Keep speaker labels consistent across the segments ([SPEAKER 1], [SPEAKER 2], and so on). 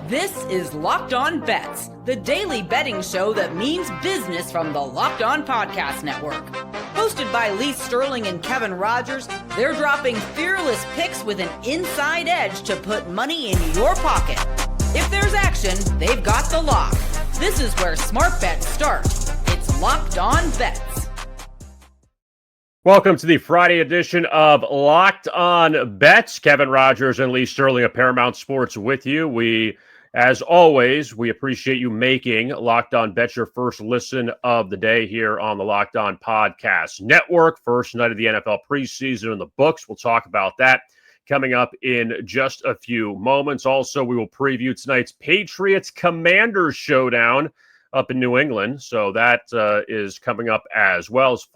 [SPEAKER 1] This is Locked On Bets, the daily betting show that means business from the Locked On Podcast Network. Hosted by Lee Sterling and Kevin Rogers, they're dropping fearless picks with an inside edge to put money in your pocket. If there's action, they've got the lock. This is where smart bets start. It's Locked On Bets.
[SPEAKER 2] Welcome to the Friday edition of Locked On Bets. Kevin Rogers and Lee Sterling of Paramount Sports with you. As always, we appreciate you making Locked On Bets your first listen of the day here on the Locked On Podcast Network. First night of the NFL preseason in the books. We'll talk about that coming up in just a few moments. Also, we will preview tonight's Patriots-Commanders showdown up in New England. So that is coming up as well as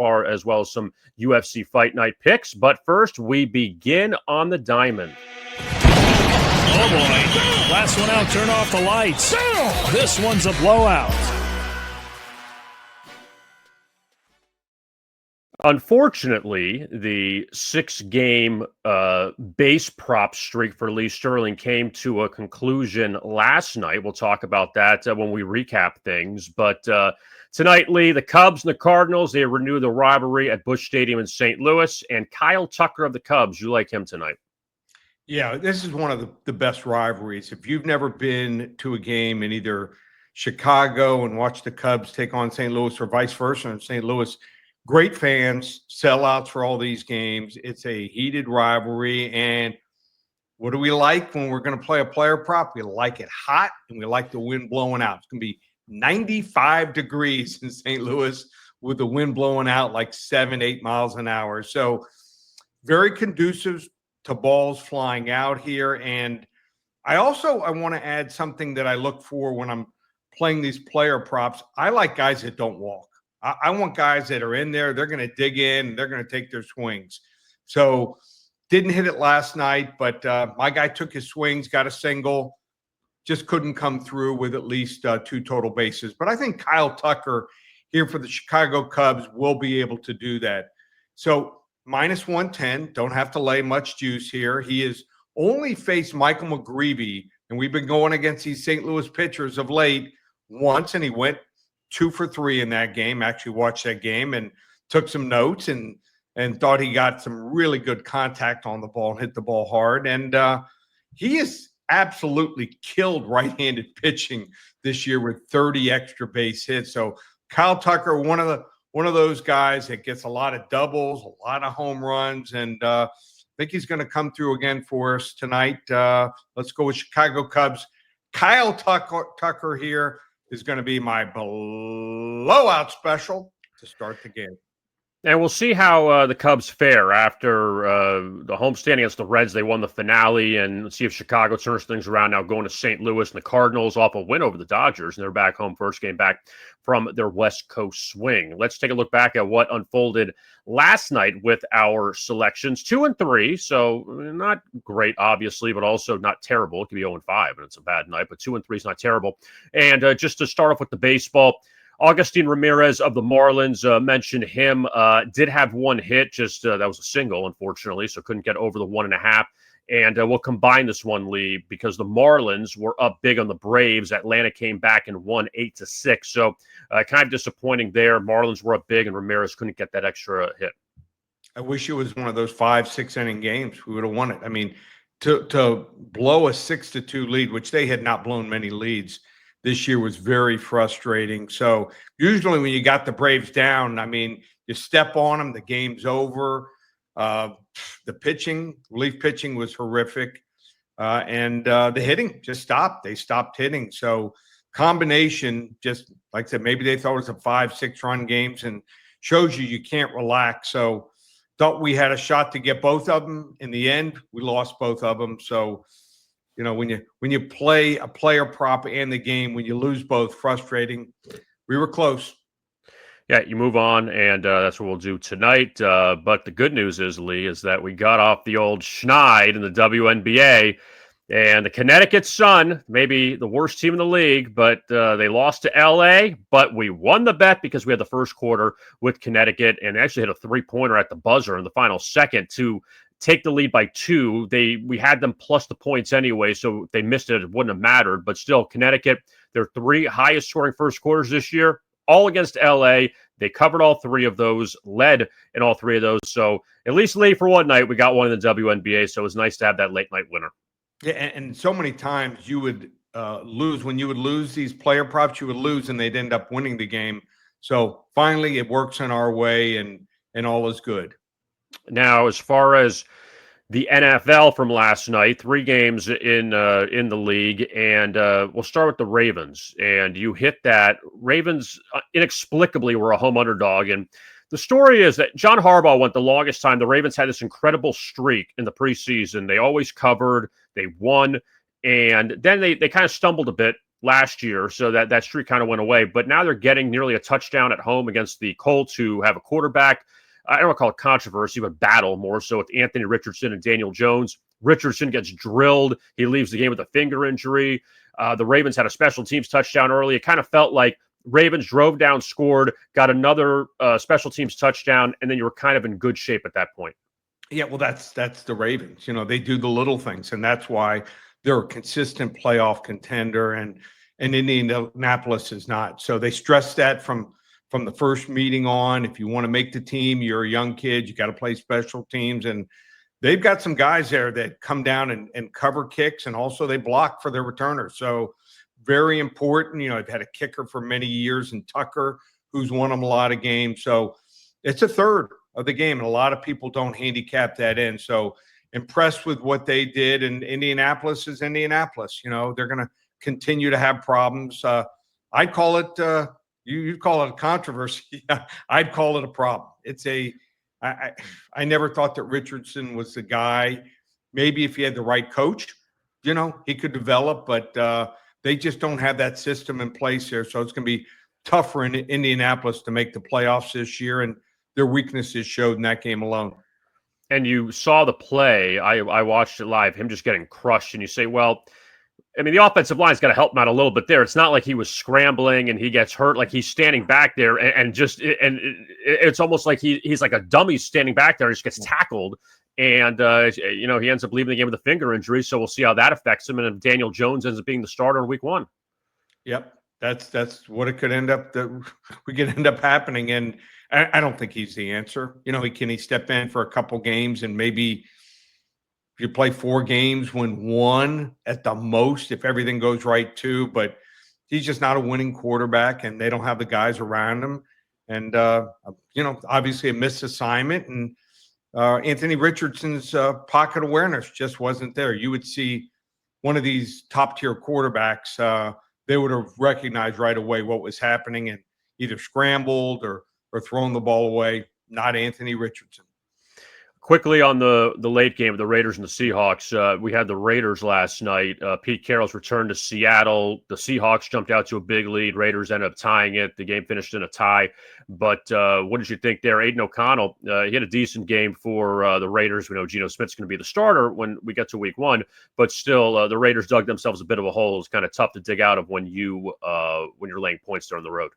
[SPEAKER 2] some UFC Fight Night picks. But first, we begin on the diamond.
[SPEAKER 3] Oh, boy. Last one out. Turn off the lights. This one's a blowout.
[SPEAKER 2] Unfortunately, the 6-game base prop streak for Lee Sterling came to a conclusion last night. We'll talk about that when we recap things. But tonight, Lee, the Cubs and the Cardinals, they renew the rivalry at Busch Stadium in St. Louis. And Kyle Tucker of the Cubs, you like him tonight?
[SPEAKER 4] Yeah, this is one of the best rivalries. If you've never been to a game in either Chicago and watched the Cubs take on St. Louis or vice versa in St. Louis, great fans, sellouts for all these games. It's a heated rivalry. And what do we like when we're going to play a player prop? We like it hot, and we like the wind blowing out. It's going to be 95 degrees in St. Louis with the wind blowing out like 7-8 miles an hour. So very conducive to balls flying out here. And I want to add something that I look for when I'm playing these player props. I like guys that don't walk. I want guys that are in there. They're going to dig in. They're going to take their swings. So didn't hit it last night, but my guy took his swings, got a single, just couldn't come through with at least 2 total bases. But I think Kyle Tucker here for the Chicago Cubs will be able to do that. So -110, don't have to lay much juice here. He has only faced Michael McGreevy, and we've been going against these St. Louis pitchers of late once, and he went 2 for 3 in that game. Actually watched that game and took some notes and thought he got some really good contact on the ball and hit the ball hard. And he has absolutely killed right-handed pitching this year with 30 extra base hits. So Kyle Tucker, one of those guys that gets a lot of doubles, a lot of home runs, and I think he's going to come through again for us tonight. Let's go with Chicago Cubs. Kyle Tucker here is going to be my blowout special to start the game.
[SPEAKER 2] And we'll see how the Cubs fare after the homestand against the Reds. They won the finale, and see if Chicago turns things around now going to St. Louis. And the Cardinals off a win over the Dodgers, and they're back home, first game back from their West Coast swing. Let's take a look back at what unfolded last night with our selections. 2 and 3, so not great, obviously, but also not terrible. It could be 0 and 5, and it's a bad night, but 2 and 3 is not terrible. And just to start off with the baseball, Augustin Ramirez of the Marlins, mentioned him, did have 1 hit, just that was a single, unfortunately, so couldn't get over the 1.5. And we'll combine this one, Lee, because the Marlins were up big on the Braves. Atlanta came back and won 8-6. So kind of disappointing there. Marlins were up big, and Ramirez couldn't get that extra hit.
[SPEAKER 4] I wish it was one of those 5-6 inning games. We would have won it. I mean, to blow a 6-2 lead, which they had not blown many leads this year, was very frustrating. So usually when you got the Braves down, I mean, you step on them, the game's over. The pitching, relief pitching was horrific. And the hitting just stopped. They stopped hitting. So combination, just like I said, maybe they thought it was a 5-6 run games, and shows you can't relax. So thought we had a shot to get both of them. In the end, we lost both of them. So, you know, when you play a player prop and the game, when you lose both, frustrating. We were close.
[SPEAKER 2] Yeah, you move on, and that's what we'll do tonight. But the good news is, Lee, is that we got off the old schneid in the WNBA, and the Connecticut Sun, maybe the worst team in the league, but they lost to LA, but we won the bet because we had the first quarter with Connecticut and actually hit a 3-pointer at the buzzer in the final second to take the lead by 2. We had them plus the points anyway, so if they missed it, it wouldn't have mattered. But still, Connecticut, their 3 highest scoring first quarters this year, all against LA. They covered all 3 of those, led in all 3 of those. So at least late for one night, we got one in the WNBA. So it was nice to have that late night winner.
[SPEAKER 4] Yeah, and so many times you would lose. When you would lose these player props, you would lose and they'd end up winning the game. So finally it works in our way and all is good.
[SPEAKER 2] Now, as far as the NFL from last night, 3 games in the league, and we'll start with the Ravens. And you hit that. Ravens inexplicably were a home underdog. And the story is that John Harbaugh went the longest time. The Ravens had this incredible streak in the preseason. They always covered. They won. And then they kind of stumbled a bit last year, so that streak kind of went away. But now they're getting nearly a touchdown at home against the Colts, who have a quarterback. I don't want to call it controversy, but battle more so with Anthony Richardson and Daniel Jones. Richardson gets drilled. He leaves the game with a finger injury. The Ravens had a special teams touchdown early. It kind of felt like Ravens drove down, scored, got another special teams touchdown, and then you were kind of in good shape at that point.
[SPEAKER 4] Yeah, well, that's the Ravens. They do the little things, and that's why they're a consistent playoff contender, and Indianapolis is not. So they stress that from the first meeting on. If you want to make the team, you're a young kid, you got to play special teams. And they've got some guys there that come down and cover kicks, and also they block for their returners. So very important. I've had a kicker for many years in Tucker, who's won them a lot of games. So it's a third of the game, and a lot of people don't handicap that in. So impressed with what they did. And Indianapolis is Indianapolis. They're going to continue to have problems. I'd call it you'd call it a controversy. I'd call it a problem. I never thought that Richardson was the guy. Maybe if he had the right coach, he could develop, but they just don't have that system in place here. So it's going to be tough for Indianapolis to make the playoffs this year, and their weaknesses showed in that game alone.
[SPEAKER 2] And you saw the play. I watched it live, him just getting crushed, and you say, well, I mean, the offensive line's got to help him out a little bit there. It's not like he was scrambling and he gets hurt. Like, he's standing back there and it's almost like he's like a dummy standing back there. He just gets tackled. And, he ends up leaving the game with a finger injury. So we'll see how that affects him. And if Daniel Jones ends up being the starter in week 1.
[SPEAKER 4] Yep. That's what it could end up. We could end up happening. And I don't think he's the answer. Can he step in for a couple games and maybe you play 4 games, win 1 at the most, if everything goes right, 2. But he's just not a winning quarterback, and they don't have the guys around him. And, obviously a missed assignment. And Anthony Richardson's pocket awareness just wasn't there. You would see one of these top-tier quarterbacks, they would have recognized right away what was happening and either scrambled or thrown the ball away. Not Anthony Richardson.
[SPEAKER 2] Quickly on the late game of the Raiders and the Seahawks, we had the Raiders last night. Pete Carroll's return to Seattle. The Seahawks jumped out to a big lead. Raiders ended up tying it. The game finished in a tie. But what did you think there? Aiden O'Connell, he had a decent game for the Raiders. We know Geno Smith's going to be the starter when we get to week 1. But still, the Raiders dug themselves a bit of a hole. It's kind of tough to dig out of when you're laying points there on the road.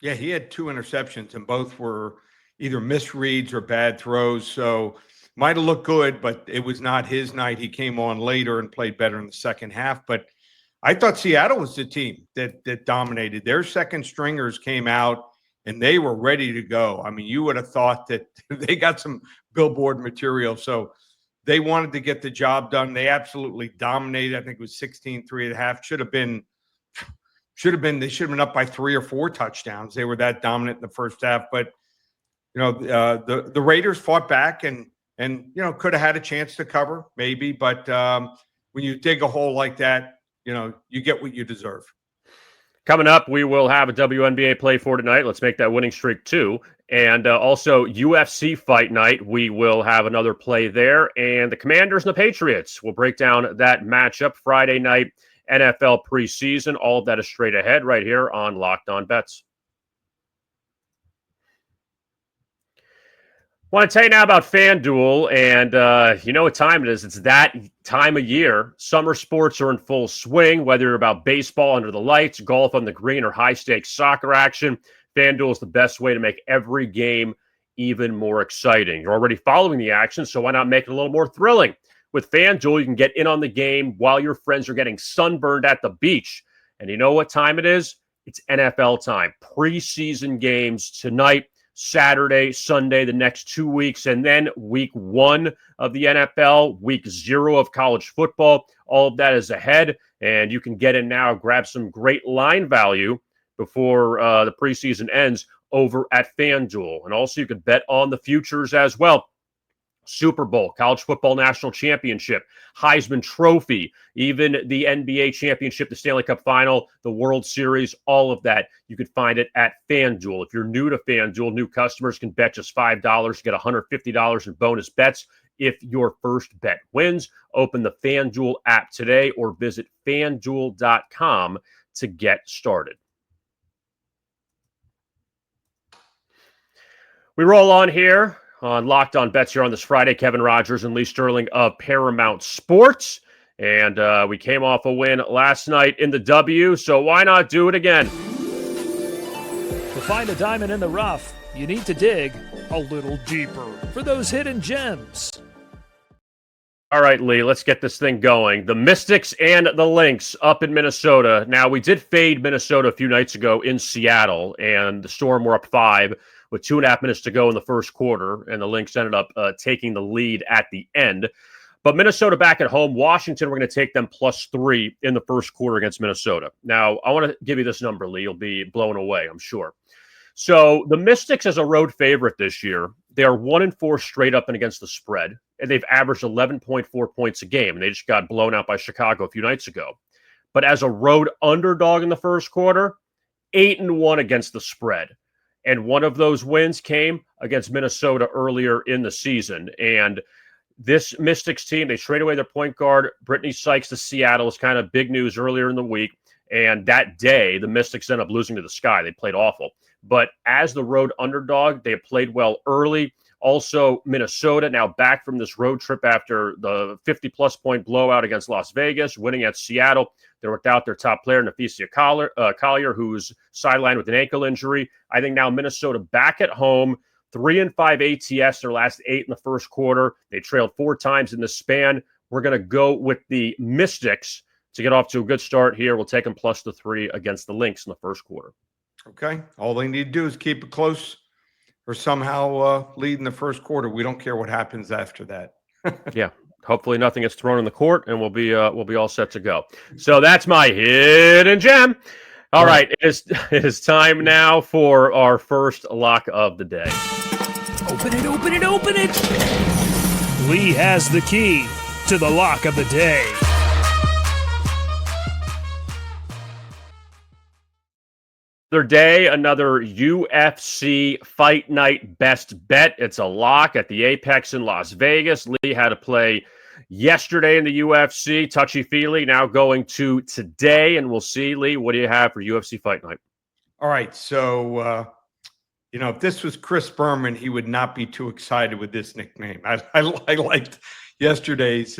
[SPEAKER 2] Yeah,
[SPEAKER 4] he had 2 interceptions, and both were either misreads or bad throws. So might have looked good, but it was not his night. He came on later and played better in the second half. But I thought Seattle was the team that dominated. Their second stringers came out, and they were ready to go. I mean, you would have thought that they got some billboard material. So they wanted to get the job done. They absolutely dominated. I think it was 16-3 at half. Should have been they should have been up by 3 or 4 touchdowns. They were that dominant in the first half. But the Raiders fought back and could have had a chance to cover maybe. But when you dig a hole like that, you get what you deserve.
[SPEAKER 2] Coming up, we will have a WNBA play for tonight. Let's make that winning streak 2. And also UFC Fight Night. We will have another play there. And the Commanders and the Patriots. We'll break down that matchup Friday night, NFL preseason. All of that is straight ahead right here on Locked On Bets. I want to tell you now about FanDuel, and you know what time it is. It's that time of year. Summer sports are in full swing, whether you're about baseball under the lights, golf on the green, or high-stakes soccer action. FanDuel is the best way to make every game even more exciting. You're already following the action, so why not make it a little more thrilling? With FanDuel, you can get in on the game while your friends are getting sunburned at the beach. And you know what time it is? It's NFL time. Preseason games tonight, Saturday, Sunday, the next 2 weeks, and then week 1 of the NFL, week 0 of college football. All of that is ahead, and you can get in now, grab some great line value before the preseason ends over at FanDuel. And also you can bet on the futures as well. Super Bowl, College Football National Championship, Heisman Trophy, even the NBA Championship, the Stanley Cup Final, the World Series, all of that. You can find it at FanDuel. If you're new to FanDuel, new customers can bet just $5, get $150 in bonus bets if your first bet wins. Open the FanDuel app today or visit FanDuel.com to get started. We roll on here on Locked On Bets here on this Friday. Kevin Rogers and Lee Sterling of Paramount Sports. And we came off a win last night in the W, so why not do it again?
[SPEAKER 3] To find a diamond in the rough, you need to dig a little deeper for those hidden gems.
[SPEAKER 2] All right, Lee, let's get this thing going. The Mystics and the Lynx up in Minnesota. Now, we did fade Minnesota a few nights ago in Seattle, and the Storm were up 5 with 2.5 minutes to go in the first quarter, and the Lynx ended up taking the lead at the end. But Minnesota back at home. Washington, we're going to take them +3 in the first quarter against Minnesota. Now, I want to give you this number, Lee. You'll be blown away, I'm sure. So the Mystics as a road favorite this year, they are 1-4 straight up and against the spread, and they've averaged 11.4 points a game, and they just got blown out by Chicago a few nights ago. But as a road underdog in the first quarter, 8-1 against the spread. And one of those wins came against Minnesota earlier in the season. And this Mystics team, they traded away their point guard, Brittany Sykes, to Seattle. Is kind of big news earlier in the week. And that day, the Mystics ended up losing to the Sky. They played awful. But as the road underdog, they have played well early. Also, Minnesota now back from this road trip after the 50-plus point blowout against Las Vegas, winning at Seattle. They're without their top player, Nafisia Collier, who's sidelined with an ankle injury. I think now Minnesota back at home, 3-5 ATS, their last 8 in the first quarter. They trailed 4 times in the span. We're going to go with the Mystics to get off to a good start here. We'll take them +3 against the Lynx in the first quarter.
[SPEAKER 4] Okay. All they need to do is keep it close or somehow lead in the first quarter. We don't care what happens after that.
[SPEAKER 2] Yeah. Hopefully nothing gets thrown in the court, and we'll be all set to go. So that's my hidden gem. All right. It is time now for our first lock of the day.
[SPEAKER 3] Open it, open it, open it. Lee has the key to the lock of the day.
[SPEAKER 2] Another day, another UFC Fight Night best bet. It's a lock at the Apex in Las Vegas. Lee had to play yesterday in the UFC, touchy-feely, now going to today, and we'll see. Lee, what do you have for UFC Fight Night?
[SPEAKER 4] All right, so, if this was Chris Berman, he would not be too excited with this nickname. I liked yesterday's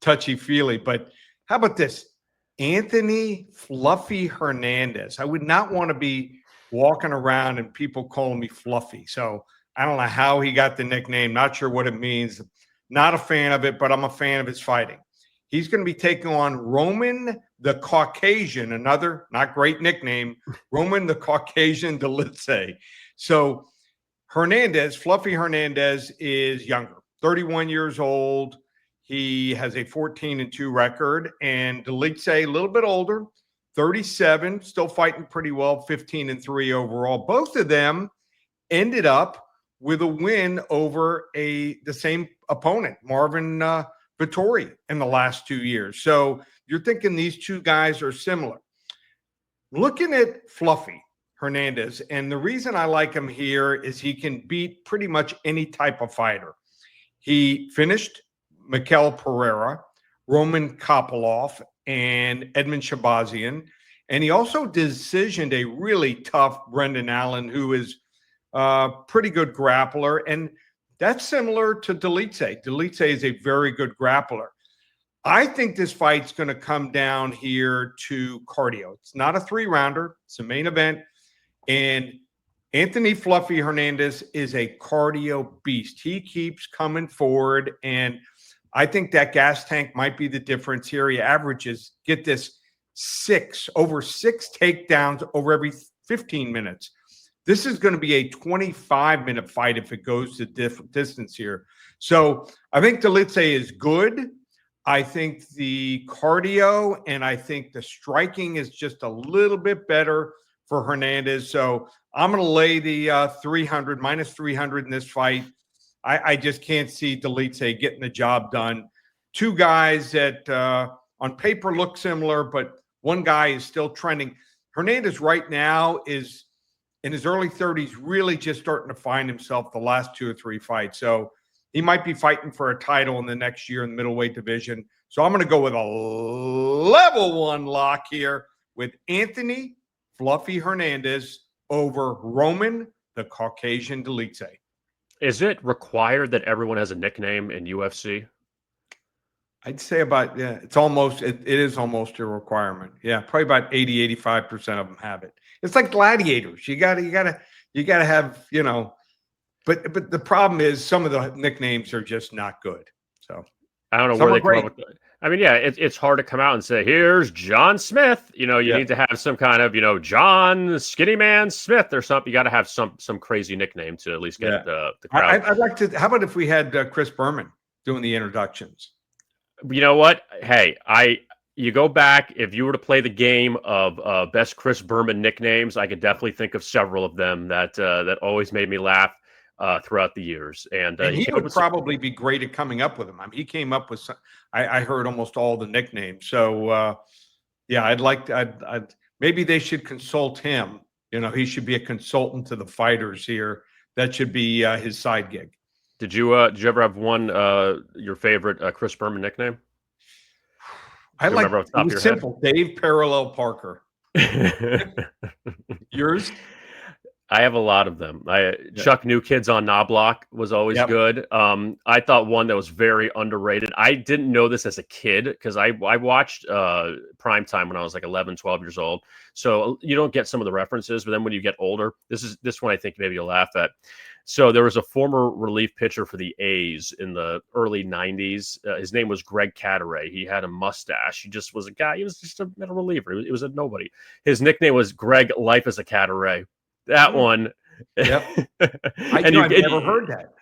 [SPEAKER 4] touchy-feely, but how about this? Anthony Fluffy Hernandez. I would not want to be walking around and people calling me Fluffy. So I don't know how he got the nickname. Not sure what it means. Not a fan of it, but I'm a fan of his fighting. He's going to be taking on Roman the Caucasian, another not great nickname, Roman the Caucasian Dolidze. So Hernandez, Fluffy Hernandez, is younger, 31 years old. He has a 14-2 record, and Dolidze, a little bit older, 37, still fighting pretty well, 15-3 overall. Both of them ended up with a win over the same opponent, Marvin Vettori, in the last 2 years. So you're thinking these two guys are similar. Looking at Fluffy Hernandez, and the reason I like him here is he can beat pretty much any type of fighter. He finished Mikel Pereira, Roman Kopylov, and Edmund Shabazian. And he also decisioned a really tough Brendan Allen, who is a pretty good grappler. And that's similar to Dolidze. Dolidze is a very good grappler. I think this fight's going to come down here to cardio. It's not a 3-rounder. It's a main event. And Anthony Fluffy Hernandez is a cardio beast. He keeps coming forward, and I think that gas tank might be the difference here. He averages, get this, over six takedowns over every 15 minutes. This is going to be a 25-minute fight if it goes to distance here. So I think Delice is good. I think the cardio and I think the striking is just a little bit better for Hernandez. So I'm going to lay the minus 300 in this fight. I just can't see Delice getting the job done. Two guys that on paper look similar, but one guy is still trending. Hernandez right now is in his early 30s, really just starting to find himself the last 2 or 3 fights. So he might be fighting for a title in the next year in the middleweight division. So I'm going to go with a level 1 lock here with Anthony Fluffy Hernandez over Roman, the Caucasian Delice.
[SPEAKER 2] Is it required that everyone has a nickname in UFC?
[SPEAKER 4] I'd say about, yeah, it is almost a requirement. Yeah, probably about 80-85% of them have it. It's like gladiators. You gotta have, but the problem is some of the nicknames are just not good. So
[SPEAKER 2] I don't know where they come up with it. I mean, yeah, it's hard to come out and say, here's John Smith. You need to have some kind of, John Skinny Man Smith or something. You got to have some crazy nickname to at least get the crowd.
[SPEAKER 4] I'd like to, how about if we had Chris Berman doing the introductions?
[SPEAKER 2] You know what? Hey, you go back, if you were to play the game of best Chris Berman nicknames, I could definitely think of several of them that always made me laugh throughohout the years. And
[SPEAKER 4] he would probably be great at coming up with them. I mean, he came up with some, I heard almost all the nicknames. So I'd maybe they should consult him. He should be a consultant to the fighters here. That should be his side gig.
[SPEAKER 2] Did you ever have one your favorite Chris Berman nickname?
[SPEAKER 4] I like it was simple. Dave Parallel Parker. Yours?
[SPEAKER 2] I have a lot of them. Chuck New Kids on Knobloch was always good. I thought one that was very underrated. I didn't know this as a kid because I watched Primetime when I was like 11, 12 years old. So you don't get some of the references, but then when you get older, this one I think maybe you'll laugh at. So there was a former relief pitcher for the A's in the early 90s. His name was Greg Cadaret. He had a mustache. He just was a guy. He was just a reliever. It was a nobody. His nickname was Greg Life as a Cadaret. That one.
[SPEAKER 4] Yep. I've never heard that.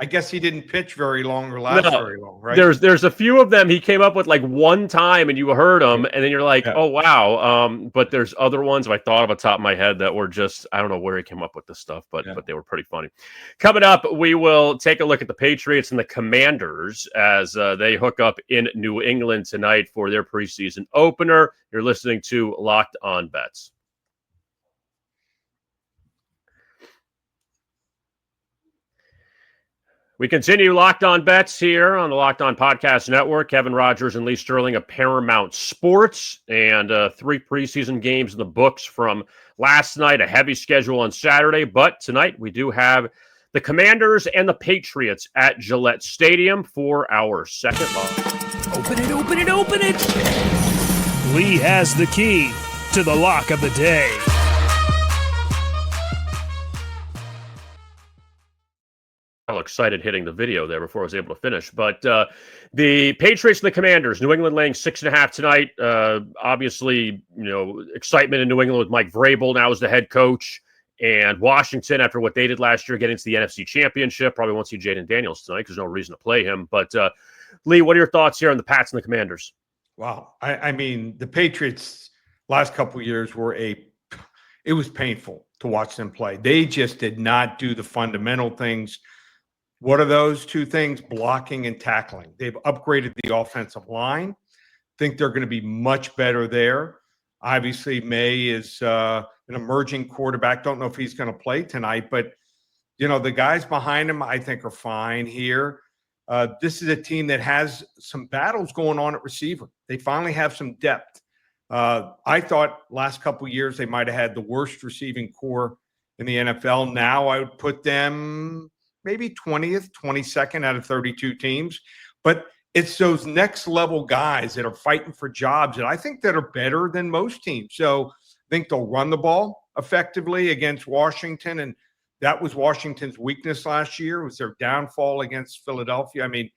[SPEAKER 4] I guess he didn't pitch very long or last very long, right?
[SPEAKER 2] There's a few of them he came up with like one time and you heard them and then you're like, oh, wow. But there's other ones I thought of on top of my head that were just, I don't know where he came up with this stuff, but they were pretty funny. Coming up, we will take a look at the Patriots and the Commanders as they hook up in New England tonight for their preseason opener. You're listening to Locked On Bets. We continue Locked On Bets here on the Locked On Podcast Network. Kevin Rogers and Lee Sterling of Paramount Sports, and 3 preseason games in the books from last night, a heavy schedule on Saturday. But tonight we do have the Commanders and the Patriots at Gillette Stadium for our second lock.
[SPEAKER 3] Open it, open it, open it! Lee has the key to the lock of the day.
[SPEAKER 2] Excited hitting the video there before I was able to finish. But the Patriots and the Commanders, New England laying 6.5 tonight. Obviously, excitement in New England with Mike Vrabel now as the head coach. And Washington, after what they did last year, getting to the NFC Championship. Probably won't see Jaden Daniels tonight because there's no reason to play him. But Lee, what are your thoughts here on the Pats and the Commanders?
[SPEAKER 4] Wow. I mean, the Patriots last couple of years it was painful to watch them play. They just did not do the fundamental things. What are those 2 things? Blocking and tackling. They've upgraded the offensive line. Think they're going to be much better there. Obviously, May is an emerging quarterback. Don't know if he's going to play tonight, but, the guys behind him, I think, are fine here. This is a team that has some battles going on at receiver. They finally have some depth. I thought last couple of years they might have had the worst receiving core in the NFL. Now I would put them maybe 20th, 22nd out of 32 teams. But it's those next level guys that are fighting for jobs that I think that are better than most teams. So think they'll run the ball effectively against Washington, and that was Washington's weakness last year, was their downfall against Philadelphia. I mean,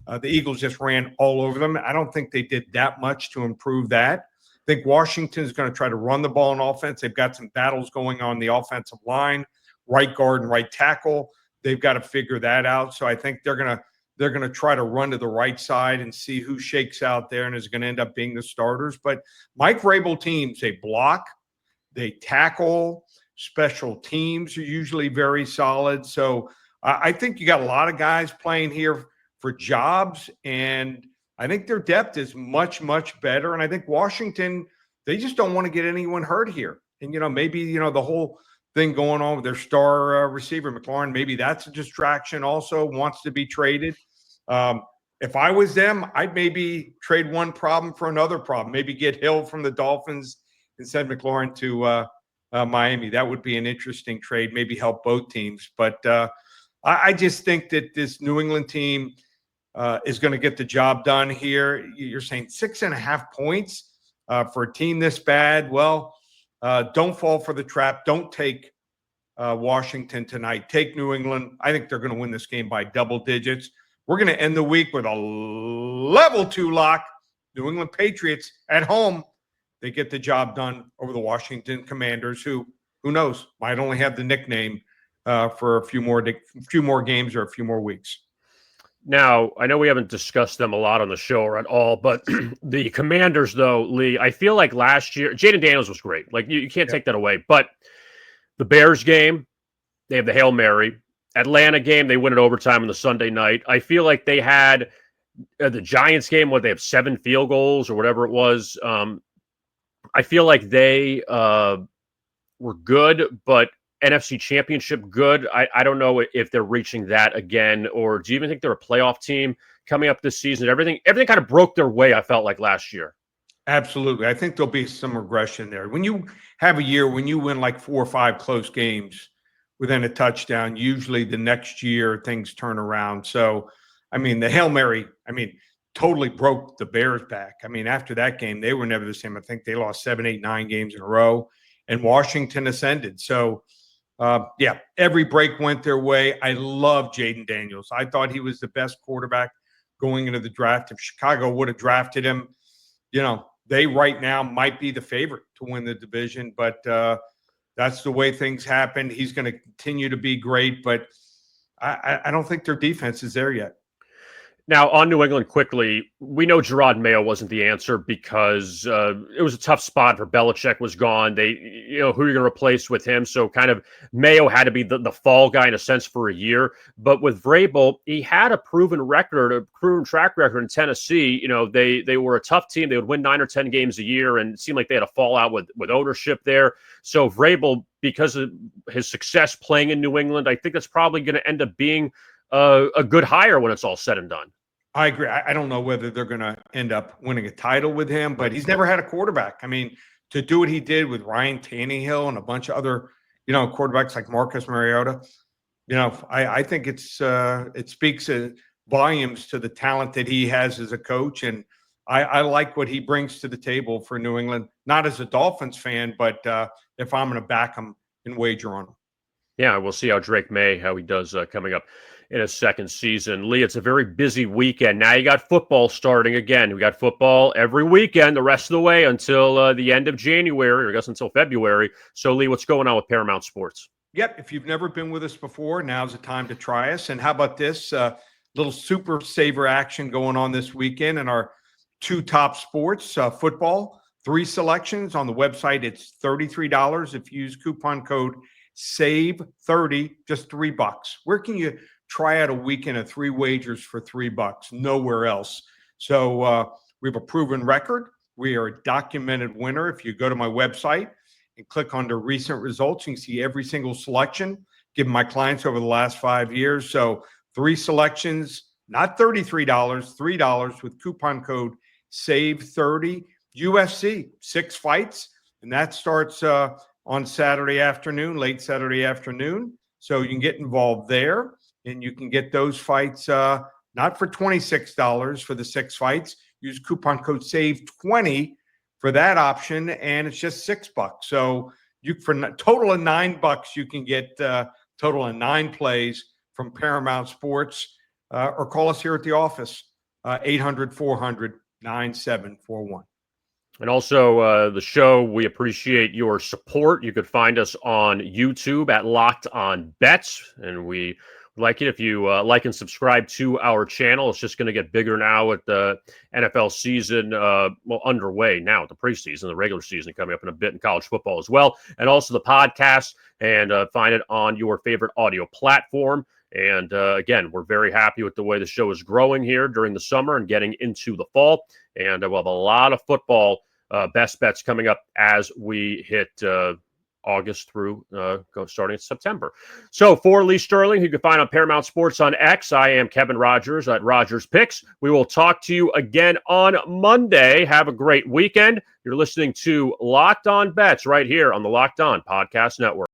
[SPEAKER 4] the Eagles just ran all over them. I don't think they did that much to improve that. I think Washington's going to try to run the ball on offense. They've got some battles going on the offensive line, right guard and right tackle. They've got to figure that out. So I think they're going to try to run to the right side and see who shakes out there and is going to end up being the starters. But Mike Vrabel teams, they block, they tackle, special teams are usually very solid. So I think you got a lot of guys playing here for jobs, and I think their depth is much, much better. And I think Washington, they just don't want to get anyone hurt here. And, maybe, the whole thing going on with their star receiver, McLaurin, maybe that's a distraction also, wants to be traded. If I was them, I'd maybe trade one problem for another problem, maybe get Hill from the Dolphins and send McLaurin to Miami. That would be an interesting trade, maybe help both teams. But I just think that this New England team is going to get the job done here. You're saying 6.5 points for a team this bad. Well, don't fall for the trap. Don't take Washington tonight. Take New England. I think they're going to win this game by double digits. We're going to end the week with a level 2 lock. New England Patriots at home. They get the job done over the Washington Commanders, who knows, might only have the nickname for a few more games or a few more weeks.
[SPEAKER 2] Now, I know we haven't discussed them a lot on the show or at all, but the Commanders, though, Lee, I feel like last year, Jaden Daniels was great. Like, you can't take that away. But the Bears game, they have the Hail Mary. Atlanta game, they win it overtime on the Sunday night. I feel like they had the Giants game where they have 7 field goals or whatever it was. I feel like they were good, but NFC Championship good. I don't know if they're reaching that again, or do you even think they're a playoff team coming up this season? Everything kind of broke their way, I felt like, last year.
[SPEAKER 4] Absolutely. I think there'll be some regression there. When you have a year when you win like 4 or 5 close games within a touchdown, usually the next year things turn around. So, I mean, the Hail Mary, totally broke the Bears back. After that game, they were never the same. I think they lost 7, 8, 9 games in a row, and Washington ascended. So, every break went their way. I love Jaden Daniels. I thought he was the best quarterback going into the draft. If Chicago would have drafted him, they right now might be the favorite to win the division, but that's the way things happened. He's going to continue to be great, but I don't think their defense is there yet.
[SPEAKER 2] Now, on New England quickly, we know Gerard Mayo wasn't the answer because it was a tough spot for Belichick was gone. They, who are you going to replace with him? So kind of Mayo had to be the fall guy in a sense for a year. But with Vrabel, he had a proven track record in Tennessee. They were a tough team. They would win 9 or 10 games a year, and it seemed like they had a fallout with ownership there. So Vrabel, because of his success playing in New England, I think that's probably going to end up being a good hire when it's all said and done.
[SPEAKER 4] I agree. I don't know whether they're going to end up winning a title with him, but he's never had a quarterback. To do what he did with Ryan Tannehill and a bunch of other, quarterbacks like Marcus Mariota, I think it speaks volumes to the talent that he has as a coach. And I like what he brings to the table for New England, not as a Dolphins fan, but if I'm going to back him and wager on him.
[SPEAKER 2] Yeah, we'll see how Drake May, how he does coming up in his second season. Lee, it's a very busy weekend. Now you got football starting again. We got football every weekend the rest of the way until the end of January, or I guess until February. So, Lee, what's going on with Paramount Sports?
[SPEAKER 4] Yep. If you've never been with us before, now's the time to try us. And how about this little super saver action going on this weekend in our 2 top sports, football, 3 selections on the website. It's $33 if you use coupon code SAVE30, just $3. Where can you try out a weekend of 3 wagers for $3? Nowhere else. So we have a proven record. We are a documented winner. If you go to my website and click under recent results, you can see every single selection given my clients over the last 5 years. So 3 selections, not $33, $3 with coupon code SAVE30. UFC, 6 fights, and that starts on Saturday afternoon, late Saturday afternoon. So you can get involved there, and you can get those fights not for $26 for the 6 fights. Use coupon code SAVE20 for that option, and it's just $6. So you for a total of $9, you can get total of 9 plays from Paramount Sports, or call us here at the office, 800-400-9741.
[SPEAKER 2] And also the show, we appreciate your support. You could find us on YouTube at Locked On Bets, and we like it if you like and subscribe to our channel. It's just going to get bigger now with the NFL season underway now, the preseason, the regular season coming up in a bit, in college football as well, and also the podcast, and find it on your favorite audio platform. And again, we're very happy with the way the show is growing here during the summer and getting into the fall, and we'll have a lot of football best bets coming up as we hit August through starting in September. So for Lee Sterling, who you can find on Paramount Sports on X, I am Kevin Rogers at Rogers Picks. We will talk to you again on Monday. Have a great weekend. You're listening to Locked On Bets right here on the Locked On Podcast Network.